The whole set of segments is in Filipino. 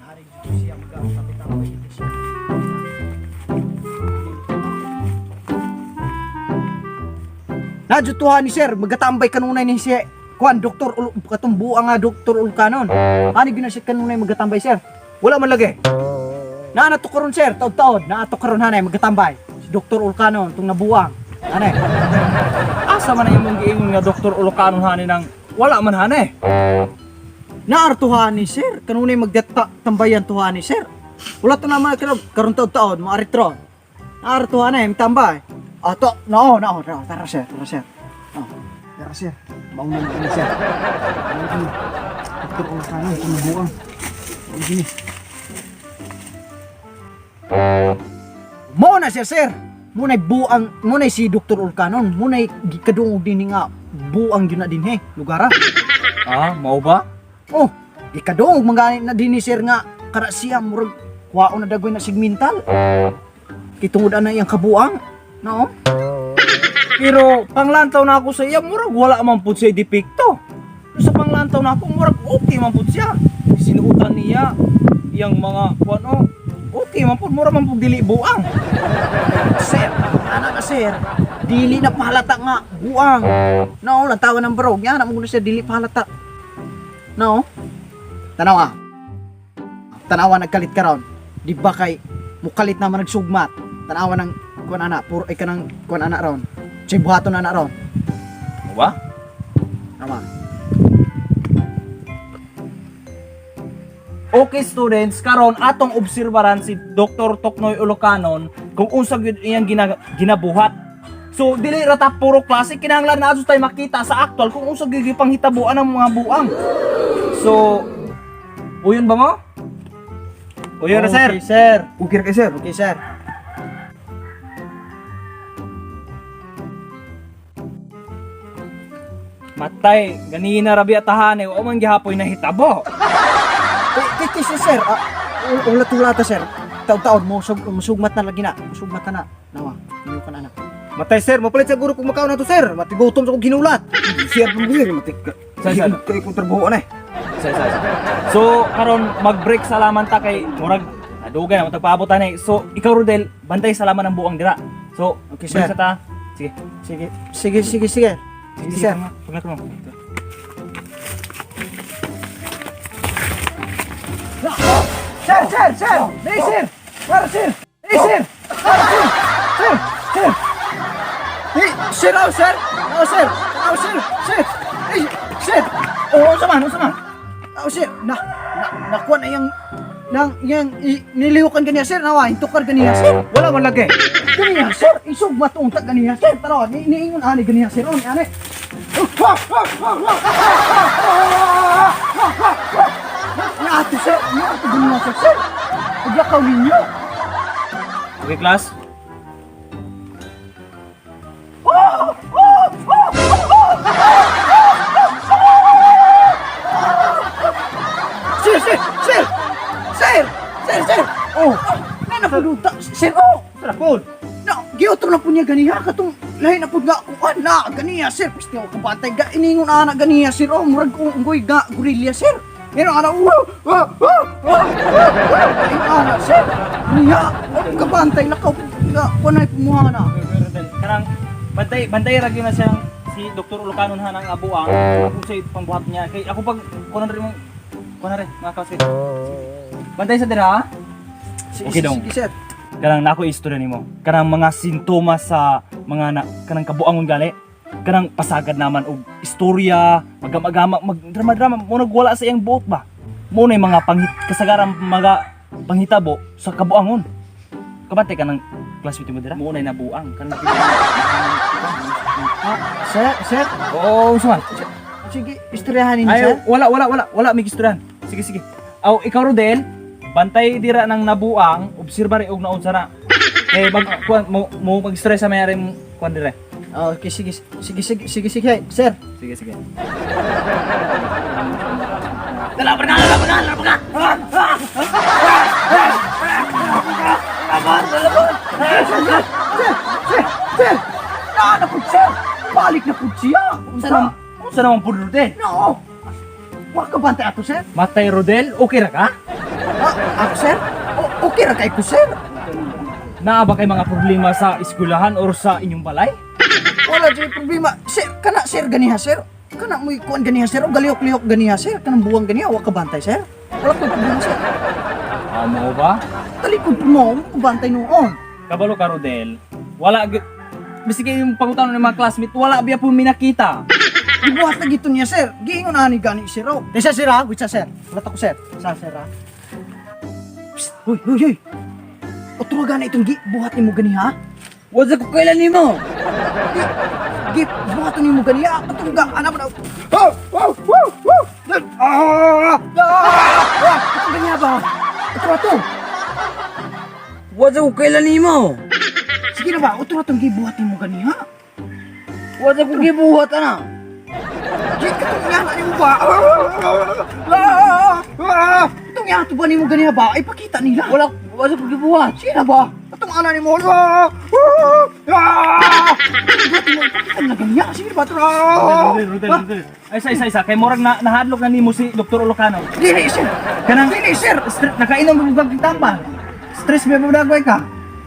Hari dito siya magkakapit-tapit dito siya. Najutuhan ni sir, magatambay kanunay ni siya. Kuan, doktor, katumbuan nga doktor Ulkanon. Hani ginasit kanunay magatambay sir. Wala man lagi. Naato karon sir, taod-taod. Naato karon hanay magatambay. Si doktor Ulkanon, itong nabuang. Hanay. Asa man ang imong giingon nga Dr. Ulkanon hani nang wala man hani. Naartuhan ni sir, kanunay magtambayan tuhan ni sir. Wala to naman karon taod-taod, maaritron. Naartuhan na, tambay. Ato, no, tara sir. Oh, tara sir. Mauna na kami sir. Doktor Ulkanon, itong nabuang. Gini. Mo na sir. Munay buang, munay si Dr. Ulkanon, munay gikadungog din nga buang yun na din lugara. Ah, mao ba? Oh, gikadungog mangani na din ni sir nga kara siya murag kuwaon na dagoy na segmental. Kitungod na iyang kabuang, no? Pero panglantaw na ako sa iya, murag wala man pud siya depekto. Sa panglantaw na ako, murag okay man pud siya. Sinuotan niya iyang mga kuano, okay man pud, mura man pud dili buang. Sir, ana na sir, dili na pahalata nga buang. No, lantawan ng barog yan, amo na siya dili pahalata. No? Tanawa. Tanawa nagkalit ka ron. Di ba kay mukalit naman nagsugmat. Tanawa ng kuan ana, puro ay kanang kuan ana ron. Say buhaton na ron. Mao ba? Tama. Okay students, karon atong obserbaran si Dr. Toknoy Ulkanon kung unsa gyud iyang ginabuhat. So dili ra ta puro klase, kinahanglan na tayo makita sa actual kung unsa gyud panghitabuan ng mga buang. So uyon ba mo? Uyon ra sir. Okay, sir. Okay ra sir. Okay, sir. Matay, ganina rabi atahan o man gihapoy na hitabo. Kiti sir. Ulat-ulata sir. Taon-taon mo musugmat na lagi na. Musugmat na. Nawa. Iyo ka na anak. Matay sir, mapalit siguro kung makaon na to sir. Matigutom sa kong ginulat. Sir pang buhir, matik. Sa kay kung trabaho na eh. Sa. So karon mag-break salaman ta kay murag adugay na tagpaabotan eh. So ikaw Rodel, bantay salaman ng buang dira. So Okay, sir. break sa ta. Sige. Sige. Sige, sir. Pagkat mo. Sir! Hey, sir! Para, sir! Hey, sir! Para, sir! Sir! Hey, sir! Oh, sir! Oh, sir! Oh, sir! Sir! Hey, sir! Oh, sama. Oh, sir! Nakuha na yung nilihukan ganiya, sir. Nawa, hintukar ganiya, sir. Wala man lagi. Ganiya, sir. Isog matungtag ganiya, sir. Tarawa, niingon ani ganiya, sir. Oh, ni ani. Ni ate, sir. Ni ate ganiya, sir. Paglakaw ninyo. Okay, class. Sir! Oh! May napaluta! Sir, oh! Rapod. Na, giyoto na po niya ganiya katong lahi na po nga kuan na ganiya, sir. Pasti ako kapatay ga iningon ana ganiya, sir. Oh, murag unggoy ga gorilla, sir. Pero ana, ana, sir. Niya, kapantay lakaw ga kuan ay pumuhana. Karang bantay ra gyud na siyang si Dr. Ulkanon hanang abuang kung say pangbuhat niya kay ako pag kunan rin mga kasi. Bantay sa dira. Okay dong. Sige, sir. Kanang nako istorya nimo. Kanang mga sintomas sa mga kanang kabuangon gali. Kanang pasagad naman og istorya, magama-gama, magdrama-drama mo nagwala sa iyang buot ba. Mo nay mga kasagaran mga panghitabo sa kabuangon. Kabante kanang classmate mo dira. Mo nay nabuang kanang Sir. oo, suman. Sige, istoryahan ninyo, Ay, sir. wala may istoryahan. Sige. Aw, ikaw Rodel, bantay dira ng nabuang, obserba ri og naon sara. Eh mo mag-stress sa mayari mo kuan dire. Oh, okay, sige, sir. Sige. Dala pa na. Sir! Na sir! Balik na po siya! Unsa naman pud Rodel? No! Wa ka bantay ato, sir? Matay Rodel, okay ra ka? Ako sir? Okay ra kay ko sir. Naa ba kay mga problema sa eskwelahan or sa inyong balay? Wala jay problema. Sir, kana sir ganiha sir. Kana mo ikuan ganiha sir, o galihok-lihok ganiha sir. Kanang buwang ganiha, wa ka bantay sir. Wala ko problema sir. Amo ba? Talikod mo, bantay noon. Kabalo ka, Rodel. Wala bisige yung pangutano ng mga classmate, wala biya po minakita. Gibuhat na gito niya sir. Giingon na ni gani sir. Isa sir ha, wait sa sir. Wala ko sir. Sa sir ha. Psst, hoy, hoy, hoy. Otro gana itong buhat ni mo gani ha? Wala ko kailan nimo. Buhat ni mo gani ha? Atong ga, anak mo na. Oh, oh, oh, oh. Atong gani ha ba? Otro ato. Wala ko kailan nimo. Sige na ba, otro atong gibuhat ni mo gani ha? Wala ko gibuhat ana. Di katong yan, ano mo ba? Itong yan, ito ba ni mo gani ha ba? Ay, pakita nila. Wala ko gibuhat. Sige na ba? Itong ana ni mo. Pakita na gani ha? Sige na ba? Rodel. Ay, isa. Kay morag nahadlok na nimo si Dr. Olocano. Dili, sir. Kanang Dili, sir. nakainom mo bang tambal? Stress ba dagway ka?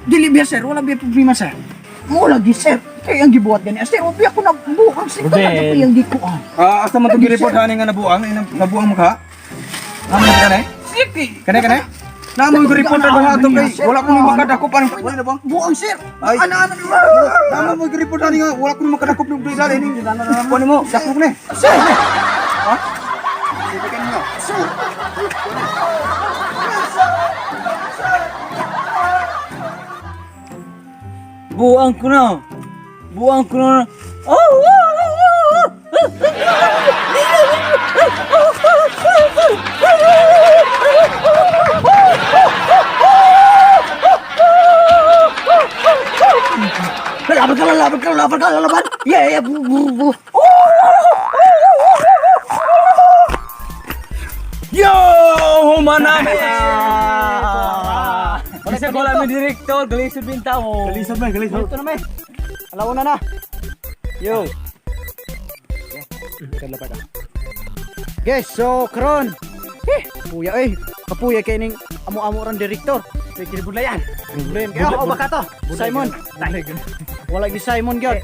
Dili biya, sir. Wala biya problema, sir. Mo lagi, sir. Kaya ang gibuhat gani. Sir, ubi ako na buhang. Sir, Rodel. kaya ang gikuan. Asa man to gi-report hani nga nabuang, nabuang mo ka? Amo na kanay? Sige. Kanay? Na mo gi-report ako nga ato kay wala ko ni makadakop ang wala na bang? Buhang, sir. Ay. Ana. Na mo gi-report hani nga wala ko ni makadakop ng dali ni. Kuno mo, dakop ni. Sir. Ha? Sige kan mo. Sir. Buang ko na. Lalaban. Yeah. Yo! Humanami! Kasi ko lang yung director, galisod binta mo. Galisod. Ito na, may. Alauna na. Yo! Guys, so karon. Puya kapuya kay ning amo-amo ran direktor. Kaya kinibudla yan. Problem kayo o baka to? Simon. Wala gi Simon gyud.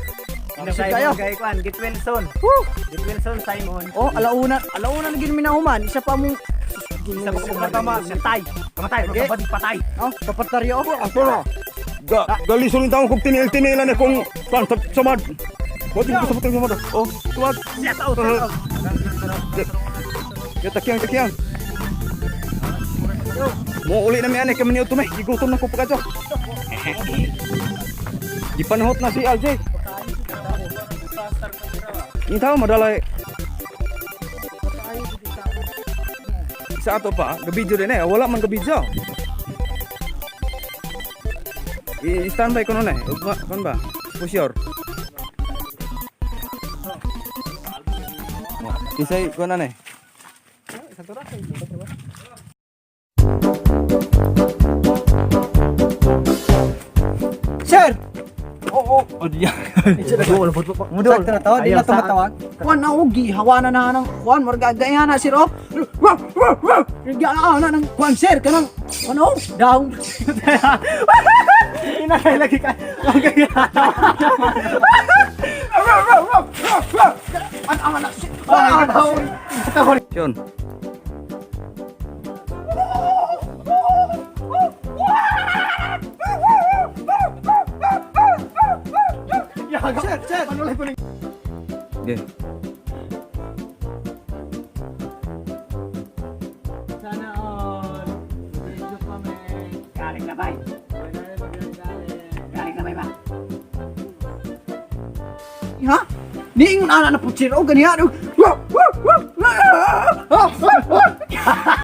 Sige kayo. Kay Kwan, Git Wilson. Simon. Oh, alauna na gid minahuman. Isa pa mo Isa pa kung matama, patay. Okay. Patay. oh, kapataryo. Gali sulong taong kog tinil-tinilan akong samad. Wadi ko sa putang samad. Oh, tuwag. Ya takyang. Mo uli na mi ani kami ni uto may gigutom na ko pagkadto. Gipanhot na si LJ. Ni tao madalay. Sa ato pa, gabidyo din wala man gabidyo. I-standby ko nun kan ba? For sure. Isay ko na Sir. Oh, diya. Mudol na to, di na tumatawag. Kuan na ugi, hawana na nang kuan margagaya na sir oh. Na nang kuan sir kanang ano? Daw. Inakay lagi ka. At anak sir. Yun. Sir, ano lang po ning Okay. Sana all. Video kami. Galing na ba? ba? ha? Niingon ana na po sir oh ganiya.